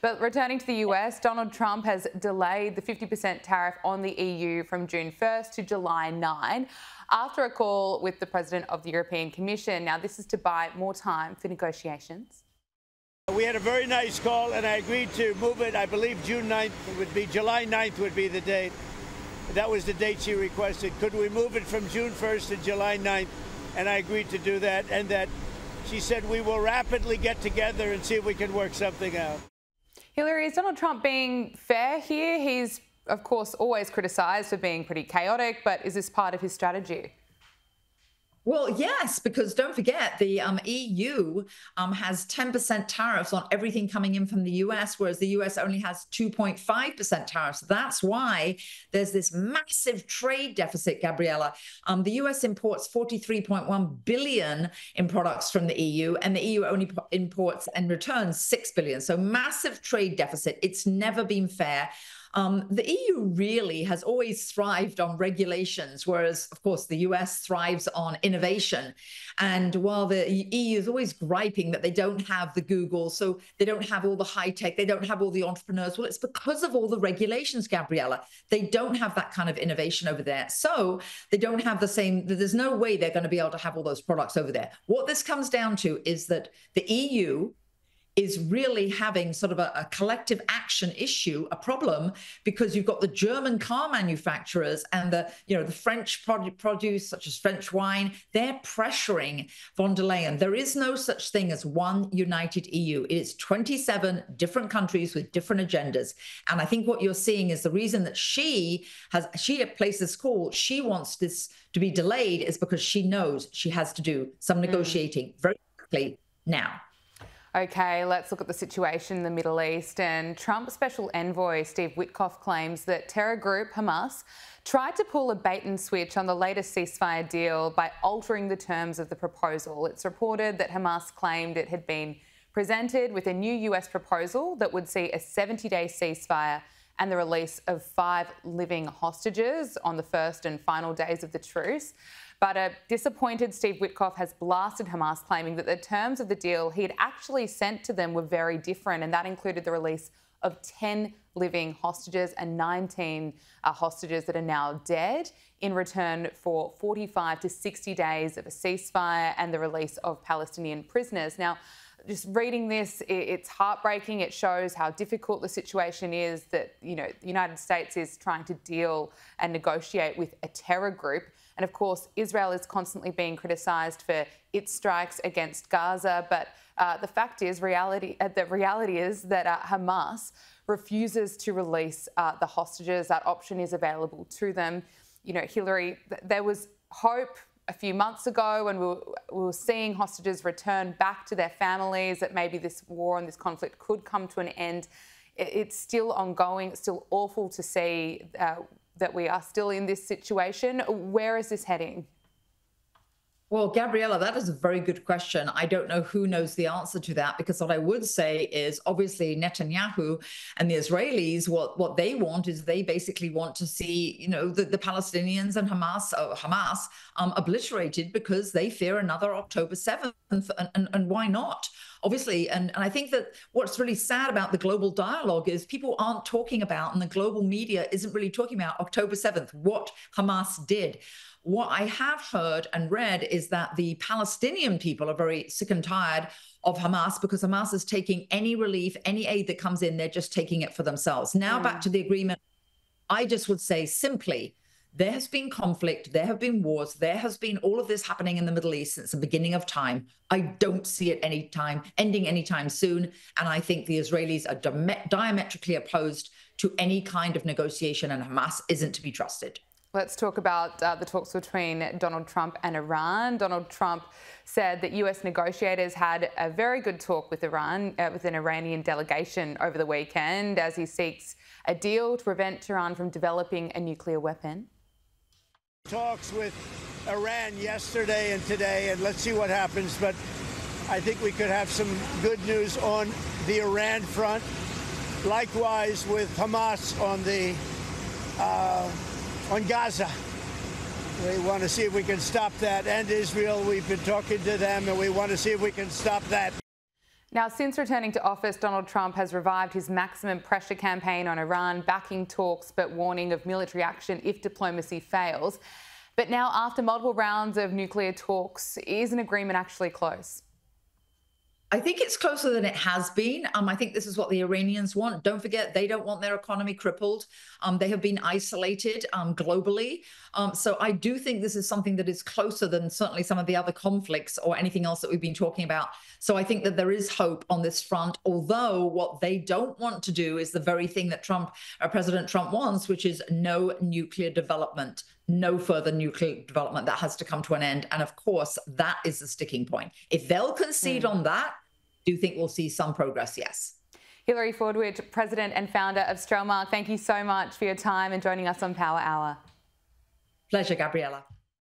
But returning to the US, Donald Trump has delayed the 50% tariff on the EU from June 1st to July 9 after a call with the President of the European Commission. Now, this is to buy more time for negotiations. We had a very nice call and I agreed to move it. I believe June 9th would be, July 9th would be the date. That was the date she requested. Could we move it from June 1st to July 9th? And I agreed to do that. And that she said we will rapidly get together and see if we can work something out. Hilary, is Donald Trump being fair here? He's, of course, always criticised for being pretty chaotic, but is this part of his strategy? Well, yes, because don't forget, the EU has 10% tariffs on everything coming in from the US, whereas the US only has 2.5% tariffs. That's why there's this massive trade deficit, Gabriella. The US imports 43.1 billion in products from the EU, and the EU only imports and returns 6 billion. So massive trade deficit. It's never been fair. The EU really has always thrived on regulations, whereas, of course, the US thrives on innovation. And while the EU is always griping that they don't have the Google, so they don't have all the high tech, they don't have all the entrepreneurs, well, it's because of all the regulations, Gabriella. They don't have that kind of innovation over there. So they don't have the same, there's no way they're going to be able to have all those products over there. What this comes down to is that the EU is really having sort of a collective action issue, a problem, because you've got the German car manufacturers and the French produce, such as French wine. They're pressuring von der Leyen. There is no such thing as one united EU. It is 27 different countries with different agendas. And I think what you're seeing is the reason that she placed this call, she wants this to be delayed, is because she knows she has to do some negotiating very quickly now. OK, let's look at the situation in the Middle East. And Trump's special envoy, Steve Witkoff, claims that terror group Hamas tried to pull a bait and switch on the latest ceasefire deal by altering the terms of the proposal. It's reported that Hamas claimed it had been presented with a new US proposal that would see a 70-day ceasefire and the release of 5 living hostages on the first and final days of the truce. But a disappointed Steve Witkoff has blasted Hamas, claiming that the terms of the deal he had actually sent to them were very different, and that included the release of 10 living hostages and 19 hostages that are now dead in return for 45 to 60 days of a ceasefire and the release of Palestinian prisoners. Now, just reading this, it's heartbreaking. It shows how difficult the situation is that, the United States is trying to deal and negotiate with a terror group. And of course, Israel is constantly being criticised for its strikes against Gaza. But the reality is that Hamas refuses to release the hostages. That option is available to them. Hilary, there was hope a few months ago when we were seeing hostages return back to their families, that maybe this war and this conflict could come to an end. It's still ongoing. It's still awful to see that we are still in this situation. Where is this heading? Well, Gabriella, that is a very good question. I don't know who knows the answer to that, because what I would say is obviously Netanyahu and the Israelis, what they want is they basically want to see, the Palestinians and Hamas obliterated, because they fear another October 7th. And why not? Obviously, and I think that what's really sad about the global dialogue is people aren't talking about, and the global media isn't really talking about October 7th, what Hamas did. What I have heard and read is that the Palestinian people are very sick and tired of Hamas, because Hamas is taking any relief, any aid that comes in, they're just taking it for themselves. Now back to the agreement. I just would say simply, there has been conflict, there have been wars, there has been all of this happening in the Middle East since the beginning of time. I don't see it ending anytime soon. And I think the Israelis are diametrically opposed to any kind of negotiation, and Hamas isn't to be trusted. Let's talk about the talks between Donald Trump and Iran. Donald Trump said that US negotiators had a very good talk with Iran, with an Iranian delegation over the weekend, as he seeks a deal to prevent Tehran from developing a nuclear weapon. Talks with Iran yesterday and today, and let's see what happens. But I think we could have some good news on the Iran front. Likewise with Hamas on Gaza. We want to see if we can stop that. And Israel, we've been talking to them, and we want to see if we can stop that. Now, since returning to office, Donald Trump has revived his maximum pressure campaign on Iran, backing talks but warning of military action if diplomacy fails. But now, after multiple rounds of nuclear talks, is an agreement actually close? I think it's closer than it has been. I think this is what the Iranians want. Don't forget, they don't want their economy crippled. They have been isolated globally. So I do think this is something that is closer than certainly some of the other conflicts or anything else that we've been talking about. So I think that there is hope on this front, although what they don't want to do is the very thing that President Trump wants, which is no nuclear development. No further nuclear development. That has to come to an end. And of course, that is the sticking point. If they'll concede on that, do you think we'll see some progress? Yes. Hilary Fordwich, President and founder of Strelmark, thank you so much for your time and joining us on Power Hour. Pleasure, Gabriella.